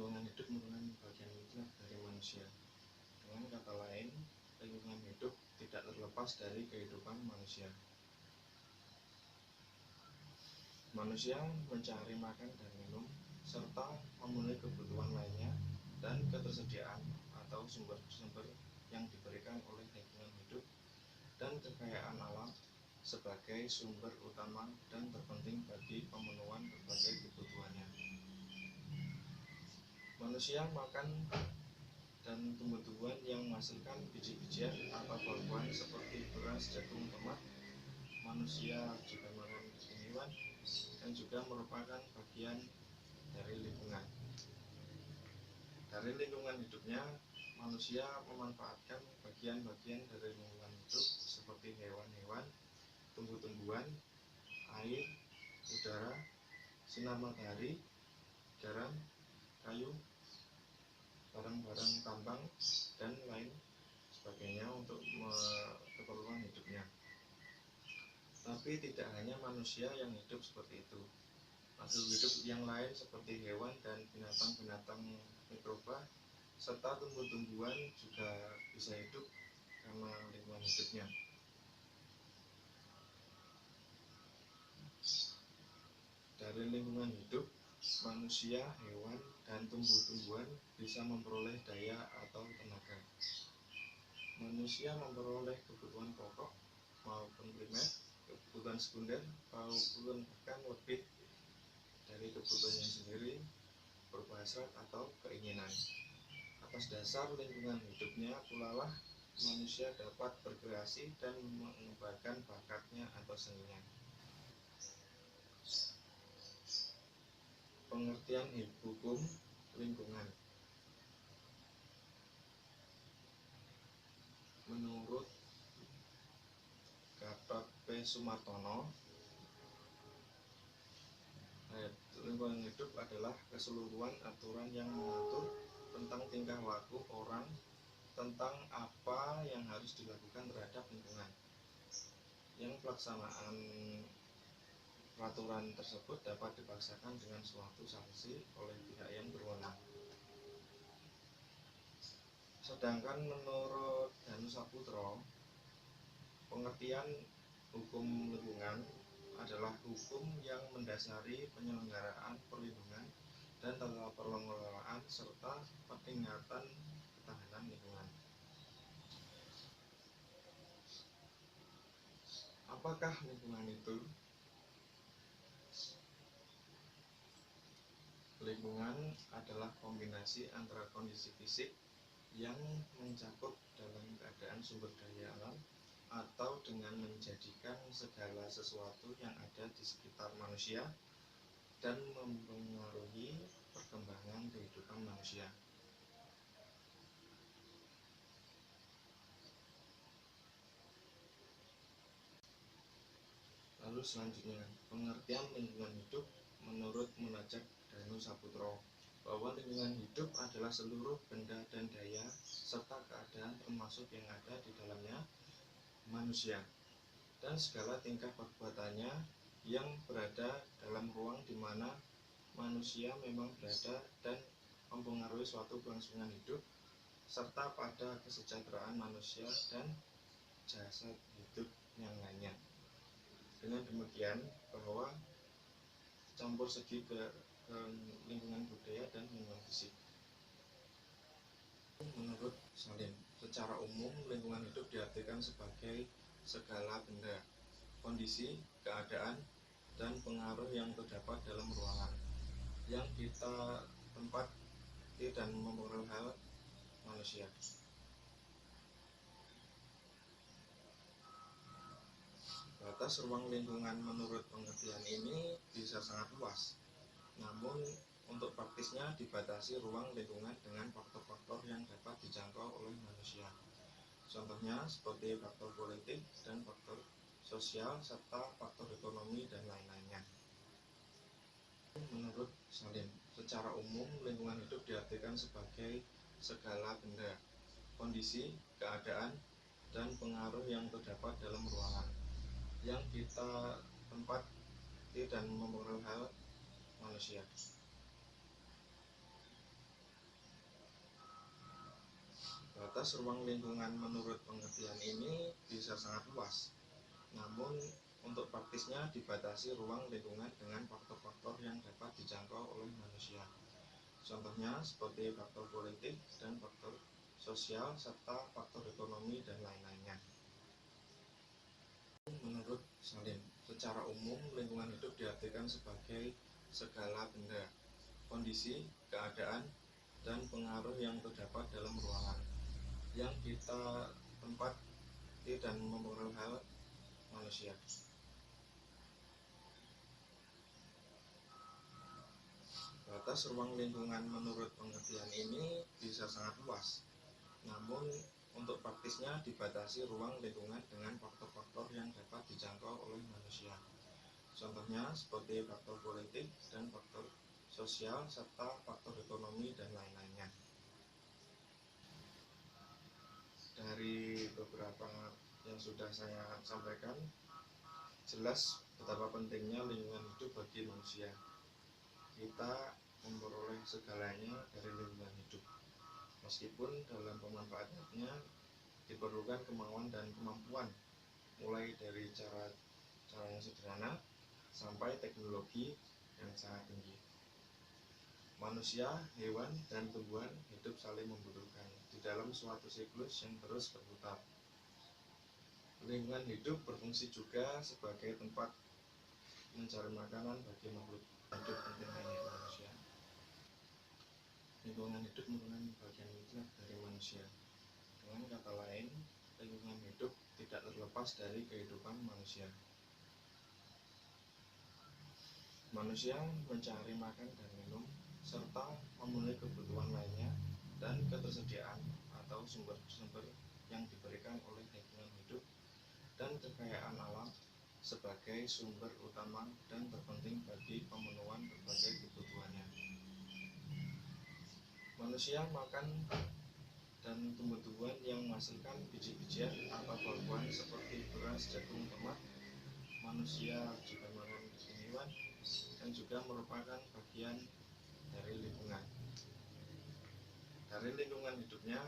lingkungan hidup merupakan bagian inti dari manusia. Dengan kata lain, lingkungan hidup tidak terlepas dari kehidupan manusia. Manusia mencari makan dan minum, serta memenuhi kebutuhan lainnya dan ketersediaan atau sumber-sumber yang diberikan oleh lingkungan hidup dan kekayaan alam sebagai sumber utama dan terpenting bagi pemenuhan berbagai kebutuhannya. Manusia makan dan tumbuh-tumbuhan yang menghasilkan biji-bijian atau buah-buahan seperti beras, jagung, tomat. Manusia juga makan hewan dan juga merupakan bagian dari lingkungan. Dari lingkungan hidupnya, manusia memanfaatkan bagian-bagian dari lingkungan hidup seperti hewan-hewan, tumbuh-tumbuhan, air, udara, sinar matahari, garam, kayu, barang-barang tambang, dan lain sebagainya untuk keperluan hidupnya. Tapi tidak hanya manusia yang hidup seperti itu. Makhluk hidup yang lain seperti hewan dan binatang-binatang mikroba serta tumbuh-tumbuhan juga bisa hidup karena lingkungan hidupnya. Dari lingkungan hidup, manusia, hewan, dan tumbuh-tumbuhan bisa memperoleh daya atau tenaga. Manusia memperoleh kebutuhan pokok maupun primer, kebutuhan sekunder maupun bahkan lebih dari kebutuhannya sendiri berupa hasrat atau keinginan. Atas dasar lingkungan hidupnya pula lah manusia dapat berkreasi dan mengembangkan bakatnya atau seninya. Pengertian hukum lingkungan. Menurut Gatot P. Sumartono, lingkungan hidup adalah keseluruhan aturan yang mengatur tentang tingkah laku orang, tentang apa yang harus dilakukan terhadap lingkungan. Yang pelaksanaan peraturan tersebut dapat dipaksakan dengan suatu sanksi oleh pihak yang berwenang. Sedangkan menurut Danu Saputro, pengertian hukum lingkungan adalah hukum yang mendasari penyelenggaraan perlindungan dan tata pengelolaan serta peningkatan ketahanan lingkungan. Apakah lingkungan itu? Lingkungan adalah kombinasi antara kondisi fisik yang mencakup dalam keadaan sumber daya alam atau dengan menjadikan segala sesuatu yang ada di sekitar manusia dan mempengaruhi perkembangan kehidupan manusia. Lalu selanjutnya, pengertian lingkungan hidup menurut Munajat Danu Saputro, bahwa lingkungan hidup adalah seluruh benda dan daya serta keadaan termasuk yang ada di dalamnya manusia dan segala tingkah perbuatannya yang berada dalam ruang di mana manusia memang berada dan mempengaruhi suatu kelangsungan hidup serta pada kesejahteraan manusia dan jasad hidup yang lainnya. Dengan demikian, bahwa campur segi ke lingkungan budaya dan lingkungan fisik. Menurut Salim, secara umum lingkungan hidup diartikan sebagai segala benda, kondisi, keadaan, dan pengaruh yang terdapat dalam ruangan yang kita tempati dan mempengaruhi hal manusia. Batas ruang lingkungan menurut pengertian ini bisa sangat luas, namun untuk praktisnya dibatasi ruang lingkungan dengan faktor-faktor yang dapat dijangkau oleh manusia. Contohnya seperti faktor politik dan faktor sosial serta faktor ekonomi dan lain-lainnya. Menurut Salim, secara umum lingkungan hidup diartikan sebagai segala benda, kondisi, keadaan, dan pengaruh yang terdapat dalam ruangan yang kita tempati dan mempengaruhi hal manusia. Batas ruang lingkungan menurut pengertian ini bisa sangat luas, namun untuk praktisnya dibatasi ruang lingkungan dengan faktor-faktor yang dapat dijangkau oleh manusia. Contohnya seperti faktor politik dan faktor sosial serta faktor ekonomi dan lain-lainnya. Menurut Salim, secara umum lingkungan hidup diartikan sebagai segala benda, kondisi, keadaan, dan pengaruh yang terdapat dalam ruangan yang kita tempati dan mempengaruhi hal manusia. Batas ruang lingkungan menurut pengertian ini bisa sangat luas, namun untuk praktisnya dibatasi ruang lingkungan dengan faktor-faktor yang dapat dijangkau oleh manusia. Contohnya seperti faktor politik dan faktor sosial serta faktor ekonomi dan lain-lainnya. Dari beberapa yang sudah saya sampaikan, jelas betapa pentingnya lingkungan hidup bagi manusia. Kita memperoleh segalanya dari lingkungan hidup, meskipun dalam pemanfaatannya diperlukan kemauan dan kemampuan, mulai dari cara yang sederhana sampai teknologi yang sangat tinggi. Manusia, hewan, dan tumbuhan hidup saling membutuhkan di dalam suatu siklus yang terus berputar. Lingkungan hidup berfungsi juga sebagai tempat mencari makanan bagi makhluk hidup penting lainnya manusia. Lingkungan hidup merupakan bagian mutlak dari manusia. Dengan kata lain, lingkungan hidup tidak terlepas dari kehidupan manusia. Manusia mencari makan dan minum, serta memenuhi kebutuhan lainnya dan ketersediaan atau sumber-sumber yang diberikan oleh lingkungan hidup dan kekayaan alam sebagai sumber utama dan terpenting bagi pemenuhan berbagai kebutuhannya. Manusia makan dan tumbuh-tumbuhan yang menghasilkan biji-bijian atau buah-buahan seperti beras, jagung, tomat. Manusia juga makan hewan yang juga merupakan bagian dari lingkungan. Dari lingkungan hidupnya,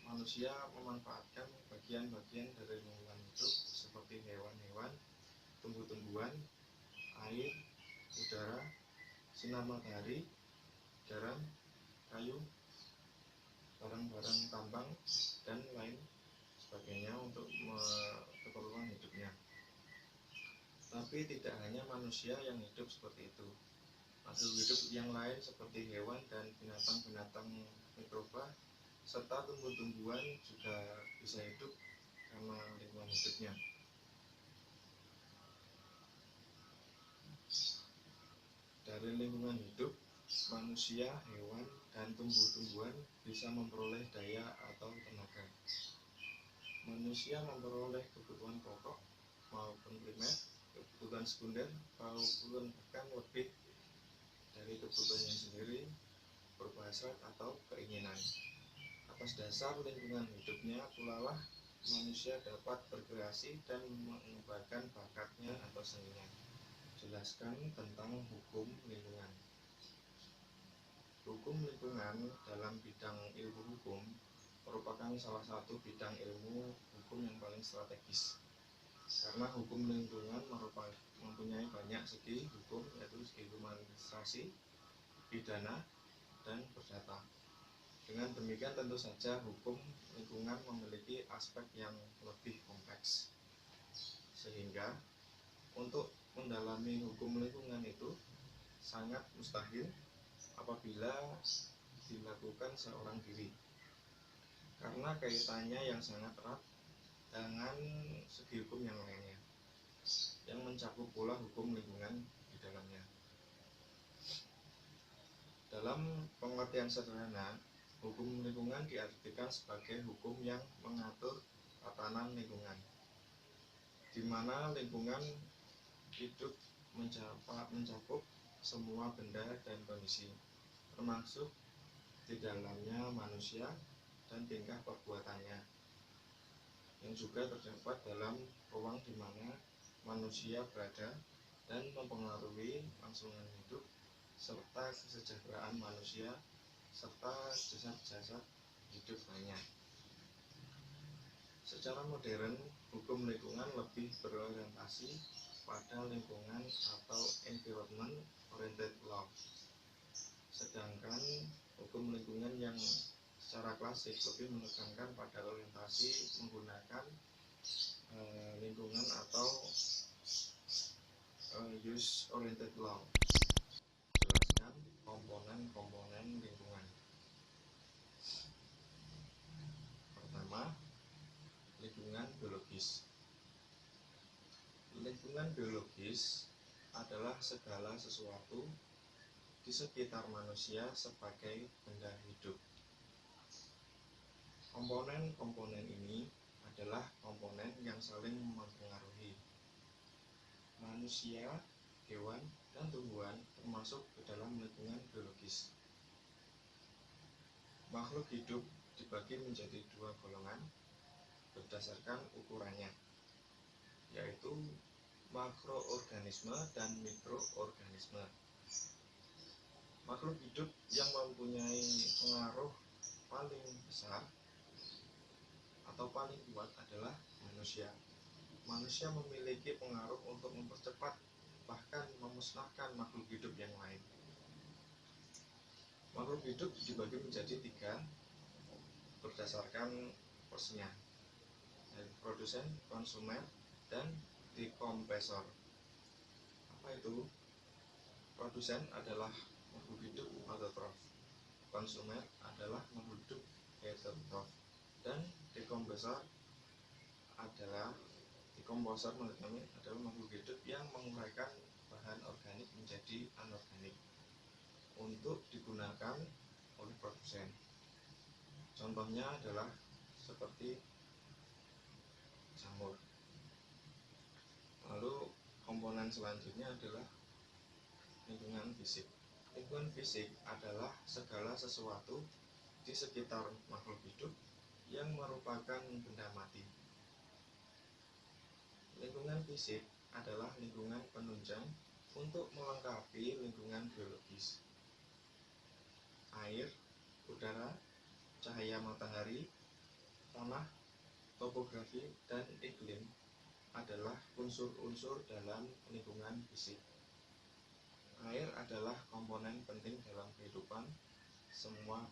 manusia memanfaatkan bagian-bagian dari lingkungan hidup seperti hewan-hewan, tumbuh-tumbuhan, air, udara, sinar matahari, garam, kayu, barang-barang tambang, dan lain sebagainya untuk keperluan hidupnya. Tapi tidak hanya manusia yang hidup seperti itu. Makhluk hidup yang lain seperti hewan dan binatang-binatang mikroba serta tumbuh-tumbuhan juga bisa hidup karena lingkungan hidupnya. Dari lingkungan hidup, manusia, hewan, dan tumbuh-tumbuhan bisa memperoleh daya atau tenaga. Manusia memperoleh kebutuhan pokok maupun primer, kebutuhan sekunder maupun bahkan lebih dari kebutuhannya sendiri berupa hasrat atau keinginan. Atas dasar lingkungan hidupnya pula lah manusia dapat berkreasi dan mengembangkan bakatnya atau seninya. Jelaskan tentang hukum lingkungan. Hukum lingkungan dalam bidang ilmu hukum merupakan salah satu bidang ilmu hukum yang paling strategis. Karena hukum lingkungan mempunyai banyak segi hukum, yaitu segi hukum administrasi, pidana, dan perdata. Dengan demikian tentu saja hukum lingkungan memiliki aspek yang lebih kompleks. Sehingga untuk mendalami hukum lingkungan itu sangat mustahil apabila dilakukan seorang diri. Karena kaitannya yang sangat erat dengan segi hukum yang lainnya, yang mencakup pula hukum lingkungan di dalamnya. Dalam pengertian sederhana, hukum lingkungan diartikan sebagai hukum yang mengatur tatanan lingkungan, di mana lingkungan hidup mencakup semua benda dan kondisi, termasuk di dalamnya manusia dan tingkah perbuatannya, yang juga terdapat dalam ruang di mana manusia berada dan mempengaruhi kelangsungan hidup serta kesejahteraan manusia serta jasa-jasa hidup lainnya. Secara modern, hukum lingkungan lebih berorientasi pada lingkungan atau environment oriented law. Sedangkan hukum lingkungan yang secara klasik lebih menekankan pada orientasi menggunakan lingkungan atau use oriented law. Jelaskan komponen-komponen lingkungan. Pertama, lingkungan biologis. Lingkungan biologis adalah segala sesuatu di sekitar manusia sebagai benda hidup. Komponen-komponen ini adalah komponen yang saling mempengaruhi. Manusia, hewan, dan tumbuhan termasuk ke dalam lingkungan biologis. Makhluk hidup dibagi menjadi dua golongan berdasarkan ukurannya, yaitu makroorganisme dan mikroorganisme. Makhluk hidup yang mempunyai pengaruh paling besar atau paling kuat adalah manusia. Manusia memiliki pengaruh untuk mempercepat bahkan memusnahkan makhluk hidup yang lain. Makhluk hidup dibagi menjadi tiga berdasarkan porsinya, produsen, konsumen, dan dekompresor. Apa itu? Produsen adalah makhluk hidup autotrof, konsumen adalah makhluk hidup heterotrof, dan dekompresor adalah makhluk hidup yang menguraikan bahan organik menjadi anorganik untuk digunakan oleh produsen. Contohnya adalah seperti jamur. Lalu komponen selanjutnya adalah lingkungan fisik. Lingkungan fisik adalah segala sesuatu di sekitar makhluk hidup yang merupakan benda mati. Lingkungan fisik adalah lingkungan penunjang untuk melengkapi lingkungan biologis. Air, udara, cahaya matahari, tanah, topografi, dan iklim adalah unsur-unsur dalam lingkungan fisik. Air adalah komponen penting dalam kehidupan semua.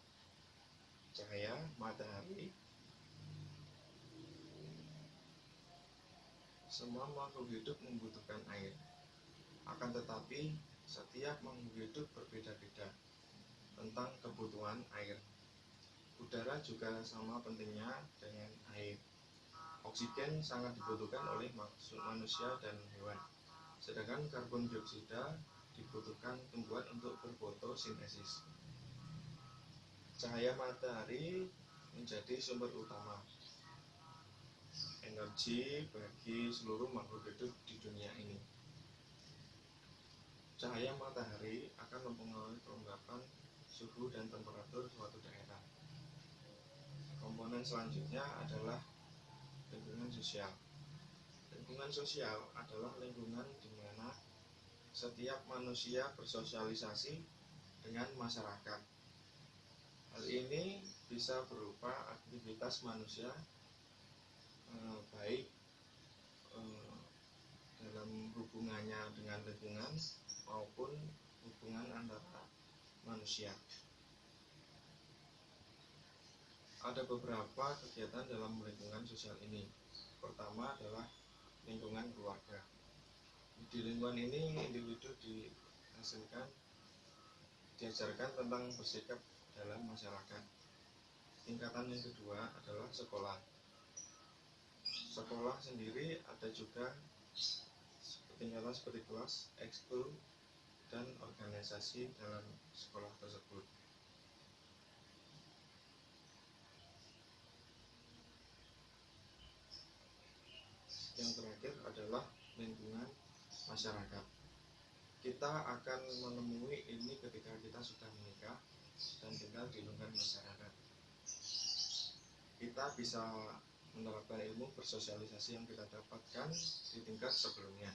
Cahaya matahari, semua makhluk hidup membutuhkan air. Akan tetapi, setiap makhluk hidup berbeda-beda tentang kebutuhan air. Udara juga sama pentingnya dengan air. Oksigen sangat dibutuhkan oleh manusia dan hewan, sedangkan karbon dioksida dibutuhkan tumbuhan untuk berfotosintesis. Cahaya matahari menjadi sumber utama energi bagi seluruh makhluk hidup di dunia ini. Cahaya matahari akan mempengaruhi kelembapan, suhu, dan temperatur suatu daerah. Komponen selanjutnya adalah lingkungan sosial. Lingkungan sosial adalah lingkungan di mana setiap manusia bersosialisasi dengan masyarakat. Hal ini bisa berupa aktivitas manusia baik dalam hubungannya dengan lingkungan maupun hubungan antara manusia. Ada beberapa kegiatan dalam lingkungan sosial ini. Pertama adalah lingkungan keluarga. Di lingkungan ini individu diajarkan tentang bersikap dalam masyarakat. Tingkatan yang kedua adalah sekolah. Sekolah sendiri ada juga tingkatan seperti kelas, ekskul, dan organisasi dalam sekolah tersebut. Yang terakhir adalah lingkungan masyarakat. Kita akan menemui ini ketika kita sudah menikah dan tinggal di lingkungan masyarakat. Kita bisa menerapkan ilmu bersosialisasi yang kita dapatkan di tingkat sebelumnya.